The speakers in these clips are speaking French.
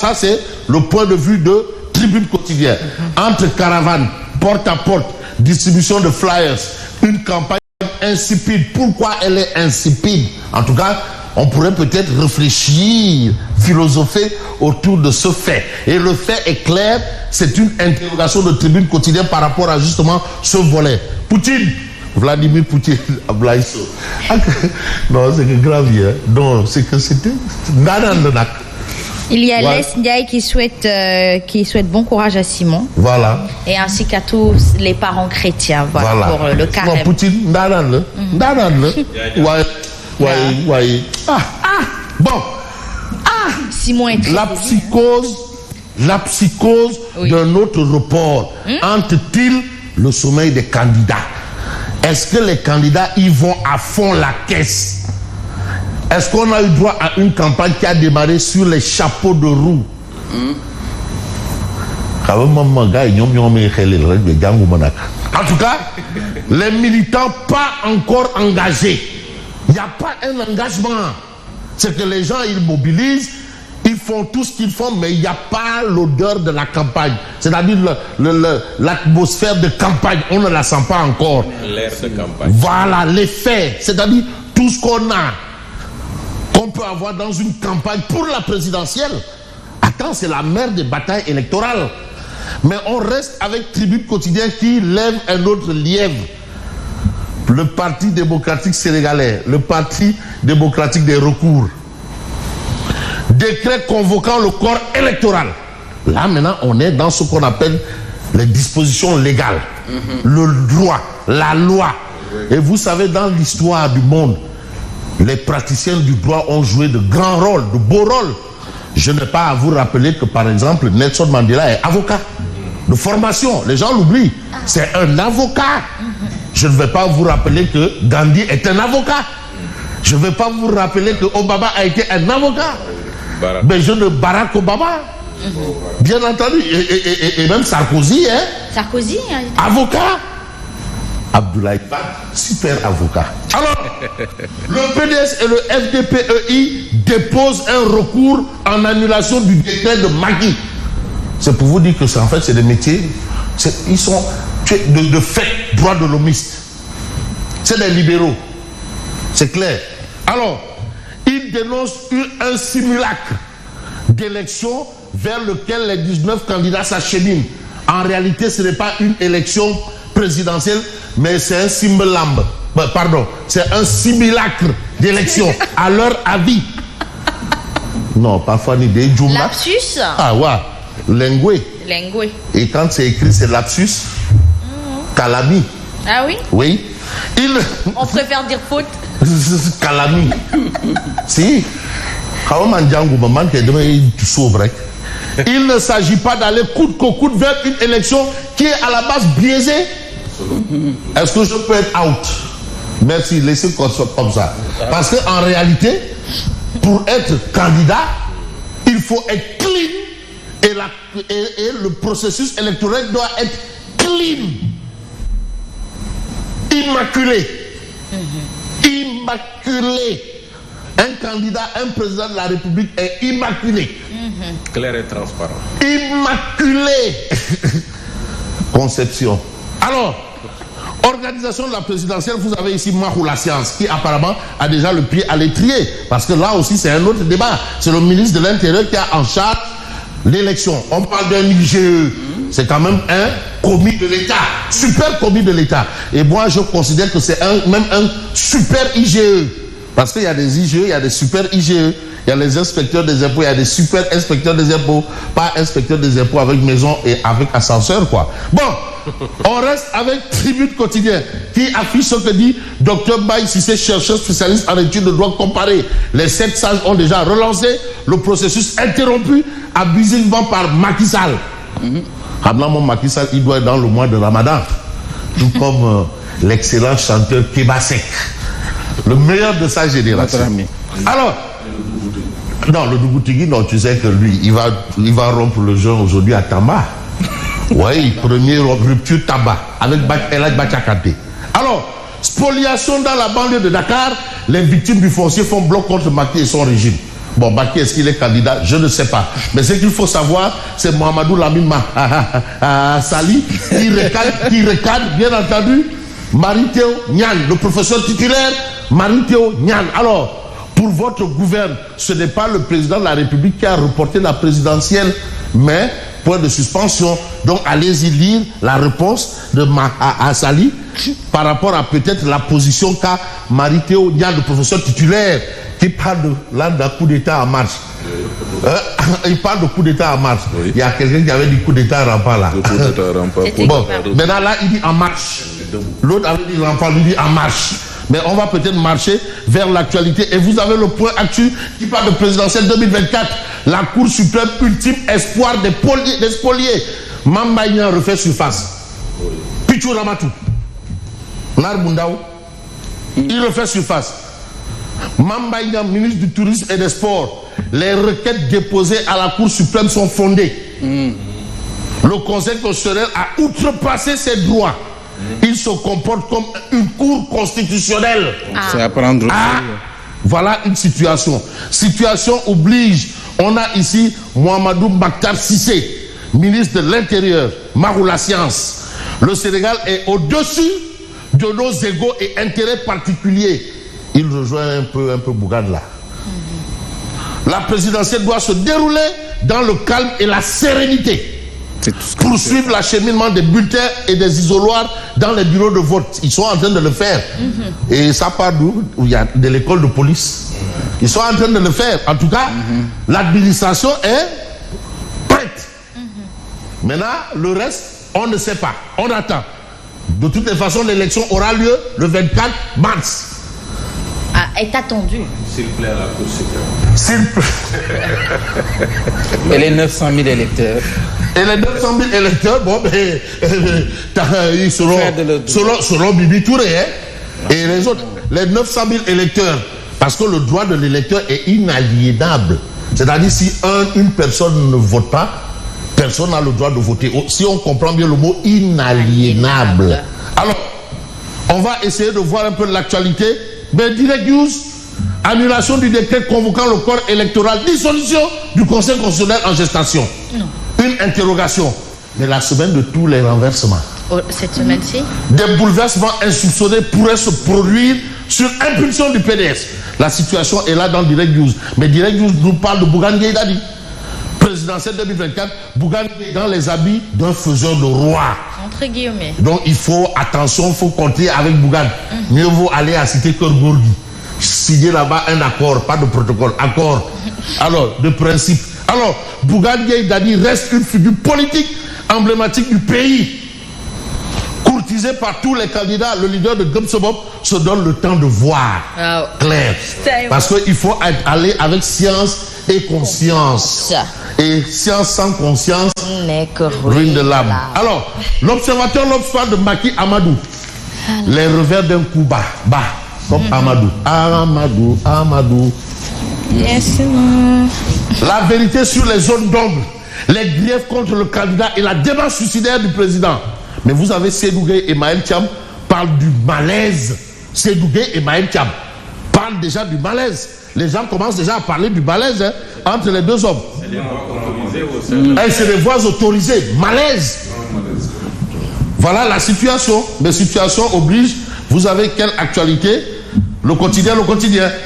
Ça, c'est le point de vue de Tribune Quotidienne. Entre caravanes, porte à porte, distribution de flyers, une campagne insipide. Pourquoi elle est insipide? En tout cas, on pourrait peut-être réfléchir, philosopher autour de ce fait. Et le fait est clair, c'est une interrogation de Tribune Quotidienne par rapport à justement ce volet. Poutine, Vladimir Poutine, Ablaïso. Non, c'est que grave, hein. Non, c'est que c'était... Il y a Les Ndiaye qui souhaite bon courage à Simon. Voilà. Et ainsi qu'à tous les parents chrétiens. Voilà. Pour le carême. Non, Poutine, ouais. Bon. Simon est très la psychose d'un autre report. Hante-t-il le sommeil des candidats? Est-ce que les candidats y vont à fond la caisse? Est-ce qu'on a eu droit à une campagne qui a démarré sur les chapeaux de roue? En tout cas, les militants pas encore engagés. Il n'y a pas un engagement. C'est que les gens, ils mobilisent, ils font tout ce qu'ils font, mais il n'y a pas l'odeur de la campagne. C'est-à-dire l'atmosphère de campagne, on ne la sent pas encore. L'air de campagne. Voilà, l'effet, c'est-à-dire tout ce qu'on a, qu'on peut avoir dans une campagne pour la présidentielle. Attends, c'est la mère des batailles électorales. Mais on reste avec Tribune Quotidienne qui lève un autre lièvre. Le Parti démocratique sénégalais, le Parti démocratique des recours. Décret convoquant le corps électoral. Là, maintenant, on est dans ce qu'on appelle les dispositions légales. Le droit, la loi. Et vous savez, dans l'histoire du monde, les praticiens du droit ont joué de grands rôles, de beaux rôles. Je n'ai pas à vous rappeler que, par exemple, Nelson Mandela est avocat de formation. Les gens l'oublient. C'est un avocat. Je ne vais pas vous rappeler que Gandhi est un avocat. Je ne vais pas vous rappeler que Obama a été un avocat. Mais je ne Barack Obama. Bien entendu. Et même Sarkozy, hein? Sarkozy, avocat. Abdoulaye Wade, super avocat. Alors, le PDS et le FDPEI déposent un recours en annulation du décret de Magui. C'est pour vous dire que en fait, c'est des métiers, ils sont de fait droits de l'homiste. C'est des libéraux. C'est clair. Alors, ils dénoncent un simulacre d'élection vers lequel les 19 candidats s'acheminent. En réalité, ce n'est pas une élection présidentielle, mais c'est un simulacre. Pardon, c'est un simulacre d'élection, à leur avis. Non, parfois ni des Djouma. Lapsus. Ah ouais, lingué. Et quand c'est écrit, c'est lapsus. Calami. Ah oui? Oui. On préfère dire faute. Calami. Si. Il ne s'agit pas d'aller coûte que coûte vers une élection qui est à la base biaisée. Est-ce que je peux être out? Merci, laissez comme ça. Parce qu'en réalité, pour être candidat, il faut être clean et le processus électoral doit être clean. Immaculé. Immaculé. Un candidat, un président de la République est immaculé. Clair et transparent. Immaculé. Conception. Alors, organisation de la présidentielle, vous avez ici Mahou la science, qui apparemment a déjà le pied à l'étrier. Parce que là aussi, c'est un autre débat. C'est le ministre de l'Intérieur qui a en charge l'élection. On parle d'un IGE. C'est quand même un commis de l'État. Super commis de l'État. Et moi, je considère que c'est même un super IGE. Parce qu'il y a des IGE, il y a des super IGE. Il y a les inspecteurs des impôts, il y a des super inspecteurs des impôts. Pas inspecteurs des impôts avec maison et avec ascenseur, quoi. Bon, on reste avec Tribune Quotidienne qui affiche ce que dit Dr Baye Cissé, chercheur spécialiste en études de droit comparé. Les 7 sages ont déjà relancé le processus interrompu abusivement par Macky Sall. Mon Macky Sall, il doit être dans le mois de Ramadan. Tout comme l'excellent chanteur Kebasek. Le meilleur de sa génération. Alors, non, le Dougoutigui, non, tu sais que lui, il va rompre le jeûne aujourd'hui à Tamba. Oui, première rupture tabac avec Elad Bachakate. Alors, spoliation dans la banlieue de Dakar, les victimes du foncier font bloc contre Macky et son régime. Bon, Macky, est-ce qu'il est candidat? Je ne sais pas. Mais ce qu'il faut savoir, c'est Mohamedou Lamine Sali qui recadre, bien entendu, Mary-Théo Niane, le professeur titulaire, Mary-Théo Niane. Alors, pour votre gouverne, ce n'est pas le président de la République qui a reporté la présidentielle, mais point de suspension. Donc, allez-y lire la réponse de Sali par rapport à peut-être la position qu'a Mary-Théo Niane, le professeur titulaire, qui parle d'un coup d'État en marche. Il parle de coup d'État en marche. Oui. Il y a quelqu'un qui avait dit coup d'État rampant là. Le coup d'État rampant. Bon, maintenant là, il dit en marche. L'autre avait dit rampant, lui dit en marche. Mais on va peut-être marcher vers l'actualité. Et vous avez le point actuel qui parle de présidentielle 2024. La Cour suprême, ultime espoir des spoliés. Mambaïna refait surface. Pichou Ramatou. Narbundaou. Il refait surface. Mambaïna, ministre du Tourisme et des Sports. Les requêtes déposées à la Cour suprême sont fondées. Le Conseil constitutionnel a outrepassé ses droits. Il se comporte comme une cour constitutionnelle. C'est à prendre. Voilà une situation. Situation oblige. On a ici Mohamedou Makhtar Cissé, ministre de l'Intérieur, Mahou la science. Le Sénégal est au-dessus de nos égos et intérêts particuliers. Il rejoint un peu Bougane là. La présidentielle doit se dérouler dans le calme et la sérénité. Poursuivre l'acheminement des bulletins et des isoloirs dans les bureaux de vote. Ils sont en train de le faire. Et ça part d'où? Il y a de l'école de police. Ils sont en train de le faire. En tout cas, l'administration est prête. Maintenant, le reste, on ne sait pas. On attend. De toutes les façons, l'élection aura lieu le 24 mars. Est attendu. S'il plaît à la Cour suprême. Et les 900 000 électeurs. Et les 900 000 électeurs, bon, mais ils seront Bibi Touré, hein, et les autres. Les 900 000 électeurs, parce que le droit de l'électeur est inaliénable. C'est-à-dire, si une personne ne vote pas, personne n'a le droit de voter. Si on comprend bien le mot inaliénable. Alors, on va essayer de voir un peu l'actualité. Mais Direct News, annulation du décret convoquant le corps électoral, dissolution du Conseil constitutionnel en gestation. Non. Une interrogation. Mais la semaine de tous les renversements. Cette semaine-ci? Des bouleversements insoupçonnés pourraient se produire sur impulsion du PDS. La situation est là dans Direct News. Mais Direct News nous parle de Bougane Gueye Dany. Présidentielle 2024, Bougane est dans les habits d'un faiseur de roi. Entre guillemets. Donc il faut, attention, il faut compter avec Bougane. Mieux vaut aller à Cité Cœur Gorgui. Signer là-bas un accord, pas de protocole, accord. Alors, de principe. Alors, Bougane Gueye Dany reste une figure politique emblématique du pays. Courtisé par tous les candidats, le leader de Gumsobop se donne le temps de voir clair. Parce qu'il faut aller avec science et conscience. Et science sans conscience n'est que ruine de l'âme. Alors, l'observateur l'observe de Macky Amadou. Les revers d'un coup bas, comme Amadou. Yes. La vérité sur les zones d'ombre, les griefs contre le candidat et la démarche suicidaire du président. Mais vous avez Seydou Gueye et Maël Thiam parlent du malaise. Seydou Gueye et Maël Thiam parlent déjà du malaise. Les gens commencent déjà à parler du malaise, hein, entre les deux hommes. C'est les voix autorisées. Malaise. Voilà la situation. Mais situation oblige. Vous avez quelle actualité? Le quotidien.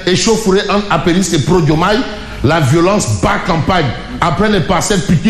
Échauffourée entre apéristes et pro-Diomaye. La violence bat campagne. Après les parcelles piquées